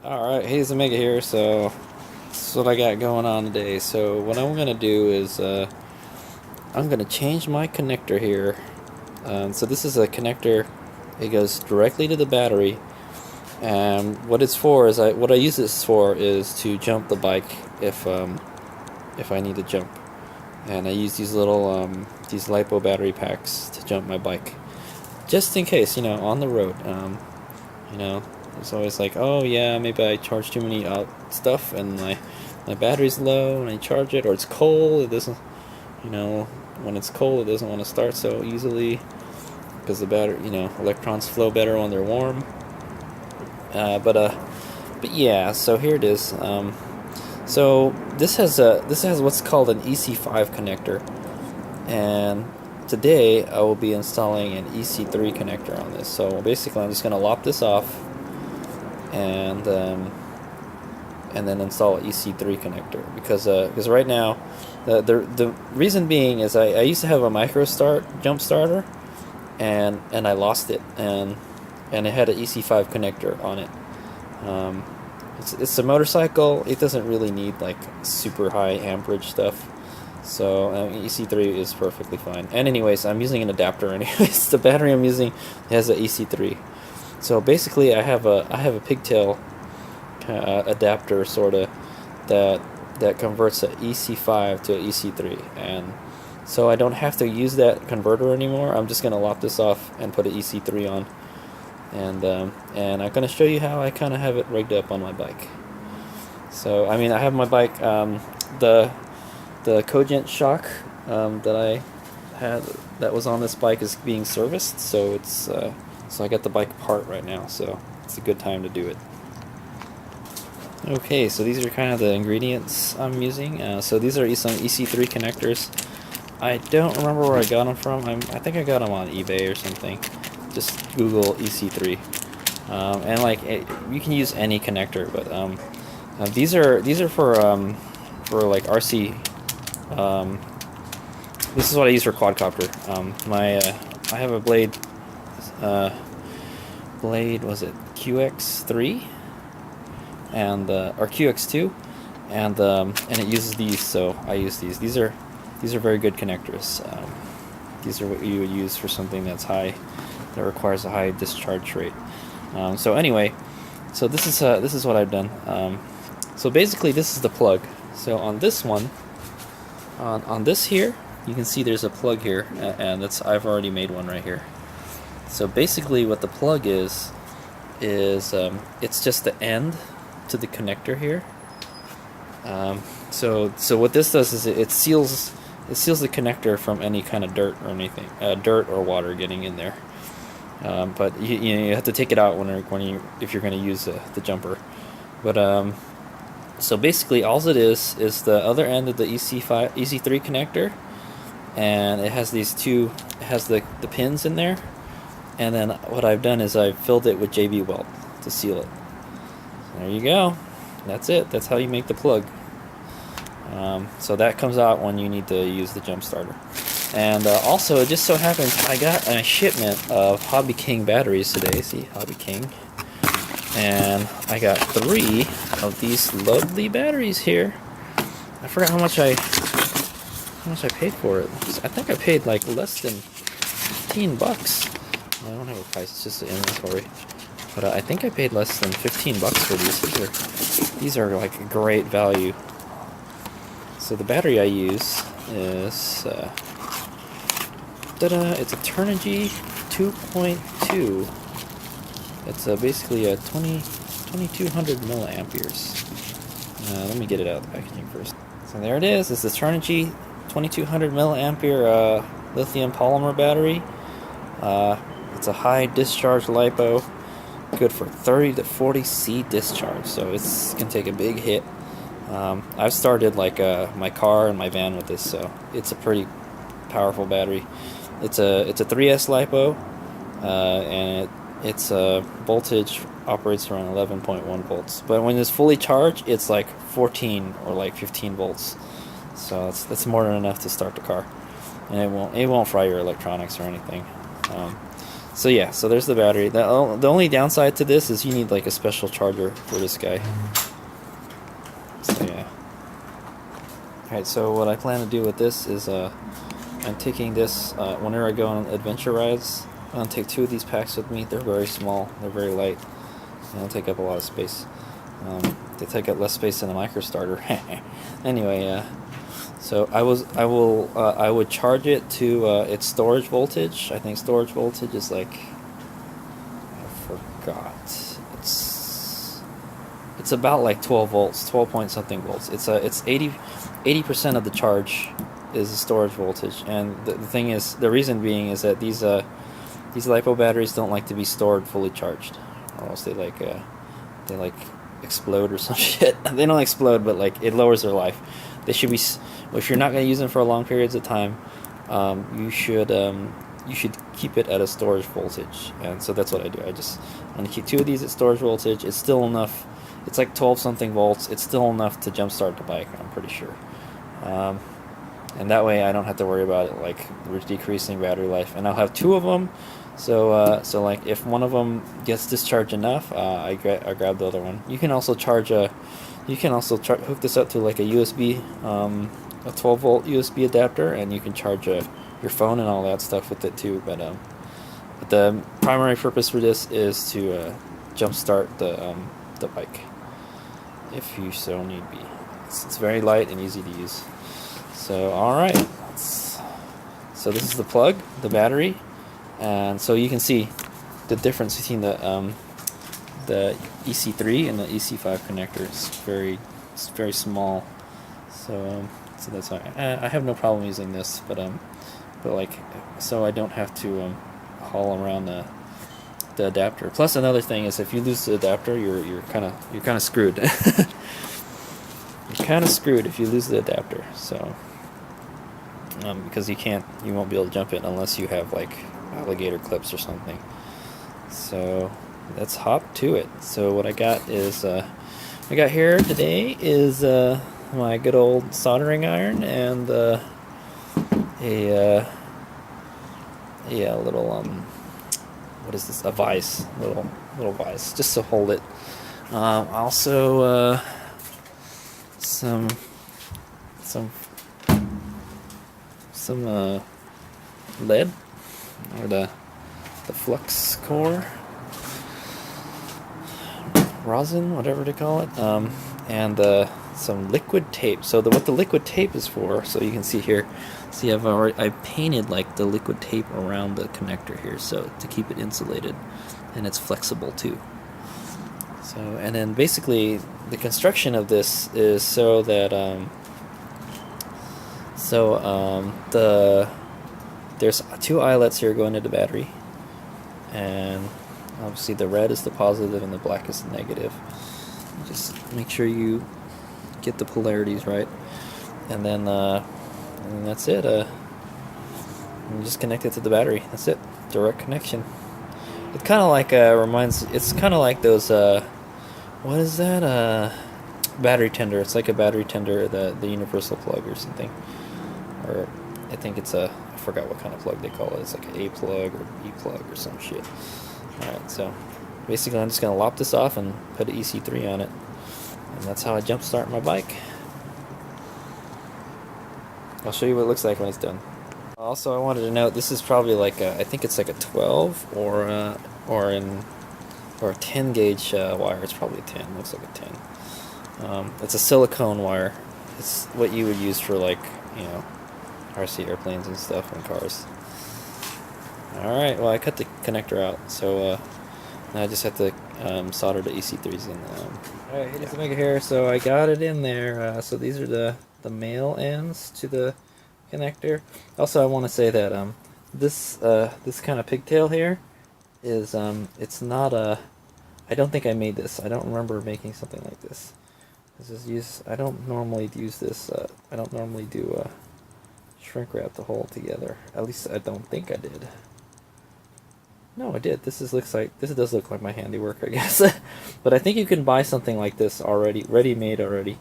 Alright, HadesOmega here, so this is what I got going on today. So what I'm going to do is I'm going to change my connector here. So this is a connector, it goes directly to the battery, and what it's for is, what I use this for is to jump the bike if I need to jump. And I use these little these LiPo battery packs to jump my bike, just in case, on the road. It's always like, oh yeah, maybe I charge too many stuff and my battery's low and I charge it, or it's cold, it doesn't, when it's cold it doesn't want to start so easily because the battery, electrons flow better when they're warm. But yeah, so here it is. So this has what's called an EC5 connector, and today I will be installing an EC3 connector on this. So basically I'm just going to lop this off and then install an EC3 connector, because right now the reason being is I used to have a micro jump starter, and I lost it, and it had an EC5 connector on it. It's a motorcycle. It doesn't really need like super high amperage stuff, so EC3 is perfectly fine. And anyways, I'm using an adapter anyways. The battery I'm using has an EC3. So basically I have a pigtail adapter sorta that converts an EC5 to an EC3, and so I don't have to use that converter anymore. I'm just gonna lop this off and put an EC3 on, and I'm gonna show you how I kind of have it rigged up on my bike. So I have my bike, the Cogent shock that I had that was on this bike is being serviced, so it's so I got the bike apart right now, so it's a good time to do it. Okay, so these are kind of the ingredients I'm using. So these are some EC3 connectors. I don't remember where I got them from. I think I got them on eBay or something. Just Google EC3, and you can use any connector, but these are for like RC. This is what I use for quadcopter. I have a blade. Was it QX3 and or QX2, and it uses these, so I use these. These are very good connectors. These are what you would use for something that's high, that requires a high discharge rate. So anyway, so this is what I've done. So basically this is the plug. So on this one, on this here, you can see there's a plug here, and I've already made one right here. So basically what the plug is it's just the end to the connector here. So what this does is it seals the connector from any kind of dirt or anything, dirt or water getting in there. But you have to take it out if you're going to use the jumper. But so basically all it is the other end of the EC3 connector, and it has the pins in there. And then what I've done is I've filled it with JB weld to seal it. There you go. That's it. That's how you make the plug. So that comes out when you need to use the jump starter. And also, it just so happens I got a shipment of Hobby King batteries today. See, Hobby King. And I got 3 of these lovely batteries here. I forgot how much I paid for it. I think I paid like less than 15 bucks. I don't have a price, it's just an inventory. But I think I paid less than 15 bucks for these. These are like a great value. So the battery I use is it's a Turnigy 2.2. It's basically a 2200 milliamperes. Let me get it out of the packaging first. So there it is. It's the Turnigy 2200 milliampere lithium polymer battery. It's a high discharge LiPo, good for 30 to 40 C discharge, so it's can take a big hit. I've started my car and my van with this, so it's a pretty powerful battery. It's a 3S LiPo, and its voltage operates around 11.1 volts. But when it's fully charged, it's like 14 or like 15 volts. So that's more than enough to start the car, and it won't fry your electronics or anything. So yeah, so there's the battery. The only downside to this is you need like a special charger for this guy. So yeah. Alright, so what I plan to do with this is I'm taking this whenever I go on adventure rides. I'm gonna take 2 of these packs with me. They're very small, they're very light, they don't take up a lot of space. They take up less space than a micro starter. Anyway, so I would charge it to its storage voltage. I think storage voltage is like, I forgot. It's about like 12 volts, 12 point something volts. It's 80% of the charge is the storage voltage, and the thing is, the reason being is that these LiPo batteries don't like to be stored fully charged, or else they like explode or some shit. They don't explode, but like it lowers their life. They should be, if you're not going to use them for long periods of time, you should keep it at a storage voltage. And so that's what I do. I'm going to keep 2 of these at storage voltage. It's still enough. It's like 12 something volts. It's still enough to jumpstart the bike, I'm pretty sure. And that way I don't have to worry about it like decreasing battery life. And I'll have 2 of them. So like if one of them gets discharged enough, I grab the other one. You can also hook this up to like a USB, a 12 volt USB adapter, and you can charge your phone and all that stuff with it too. But the primary purpose for this is to jumpstart the bike, if you so need be. It's very light and easy to use. So alright, so this is the plug, the battery, and so you can see the difference between the EC3 and the EC5 connector. It's very small. So that's why I have no problem using this, but like, so I don't have to haul around the adapter. Plus another thing is, if you lose the adapter, you're kind of screwed. You're kind of screwed if you lose the adapter. So because you won't be able to jump it unless you have like alligator clips or something. So let's hop to it. So what I got is I got here today is my good old soldering iron and a little what is this? A vise, little vise, just to hold it. Also some lead, or the flux core, rosin, whatever to call it, and some liquid tape. So what the liquid tape is for, so you can see here, see I painted like the liquid tape around the connector here, so to keep it insulated, and it's flexible too. So, and then basically the construction of this is so that there's 2 eyelets here going to the battery, and obviously the red is the positive and the black is the negative. Just make sure you get the polarities right, and then that's it. You just connect it to the battery. That's it. Direct connection. It kind of like it's kind of like those what is that, battery tender. It's like a battery tender, the universal plug or something, or I think it's I forgot what kind of plug they call it. It's like an A plug or B plug or some shit. Alright, so basically I'm just going to lop this off and put an EC3 on it, and that's how I jumpstart my bike. I'll show you what it looks like when it's done. Also, I wanted to note, this is probably like I think it's like a 12 or a 10 gauge wire. It's probably a 10. Looks like a 10. It's a silicone wire. It's what you would use for, like, you know, RC airplanes and stuff and cars. Alright, well, I cut the connector out, so now I just have to solder the EC3s in. Alright, HadesOmega here. So I got it in there. So these are the male ends to the connector. Also, I want to say that this kind of pigtail here is it's not a. I don't think I made this. I don't remember making something like this. I don't normally use this. I don't normally do shrink wrap the whole together. At least I don't think I did. No, I did. This does look like my handiwork, I guess. But I think you can buy something like this already, ready-made already.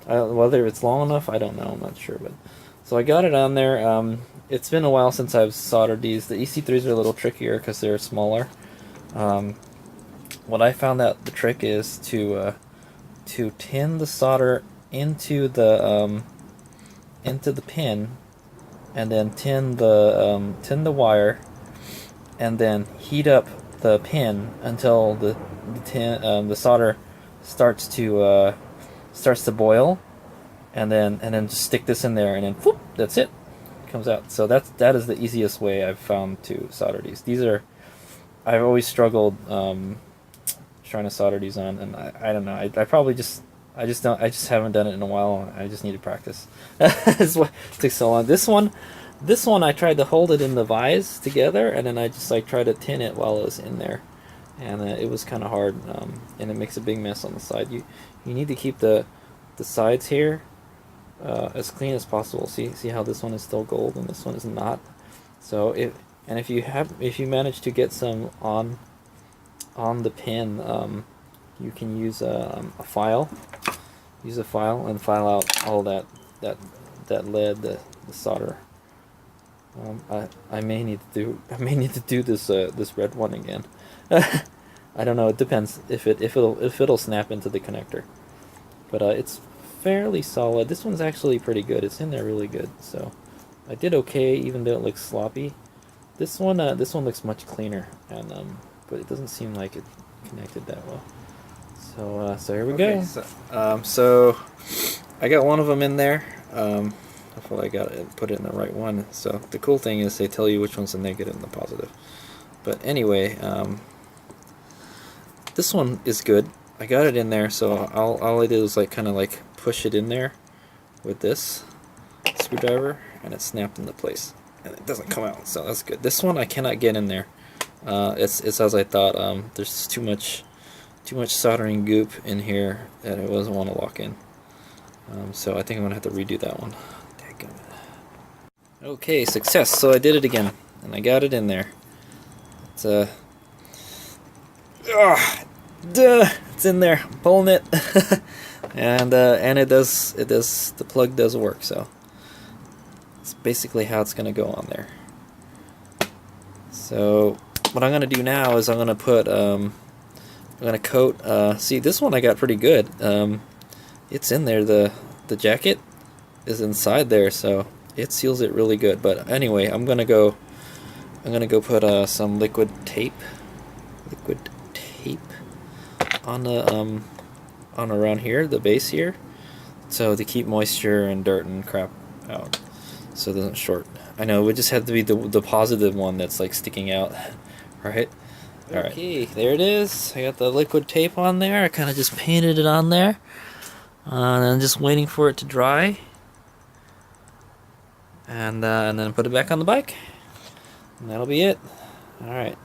Whether it's long enough, I don't know. I'm not sure, but So I got it on there. It's been a while since I've soldered these. The EC3s are a little trickier because they're smaller. What I found out the trick is to tin the solder into the pin, and then tin the wire, and then heat up the pin until the solder starts to boil, and then just stick this in there, and then whoop, that's it. It comes out. So that is the easiest way I've found to solder these. I've always struggled trying to solder these on, and I don't know. I just haven't done it in a while. I just need to practice. That's why it takes so long. This one I tried to hold it in the vise together, and then I just tried to tin it while it was in there, and it was kind of hard, and it makes a big mess on the side. You need to keep the sides here as clean as possible. See how this one is still gold and this one is not. So if you manage to get some on the pin, you can use a file. Use a file and file out all that lead, the solder. I may need to do this red one again. I don't know. It depends if it'll snap into the connector. But it's fairly solid. This one's actually pretty good. It's in there really good. So I did okay, even though it looks sloppy. This one looks much cleaner, and but it doesn't seem like it connected that well. So here we go. So I got one of them in there. Hopefully I got it, put it in the right one. So the cool thing is they tell you which one's the negative and the positive. But anyway, this one is good. I got it in there, so all I did was kind of push it in there with this screwdriver, and it snapped into place, and it doesn't come out. So that's good. This one I cannot get in there. It's as I thought. There's too much soldering goop in here that it doesn't want to lock in. So I think I'm gonna have to redo that one. Okay, success. So I did it again, and I got it in there. It's it's in there. I'm pulling it, and it does. The plug does work. So it's basically how it's gonna go on there. So what I'm gonna do now is I'm gonna put I'm gonna coat. See, this one I got pretty good. It's in there. The jacket is inside there, so it seals it really good. But anyway, I'm gonna go put some liquid tape on the on around here, the base here, so to keep moisture and dirt and crap out, so it doesn't short. I know it would just have to be the positive one that's sticking out, right? All right. Okay, there it is. I got the liquid tape on there. I kind of just painted it on there, and I'm just waiting for it to dry, and then put it back on the bike, and that'll be it. All right.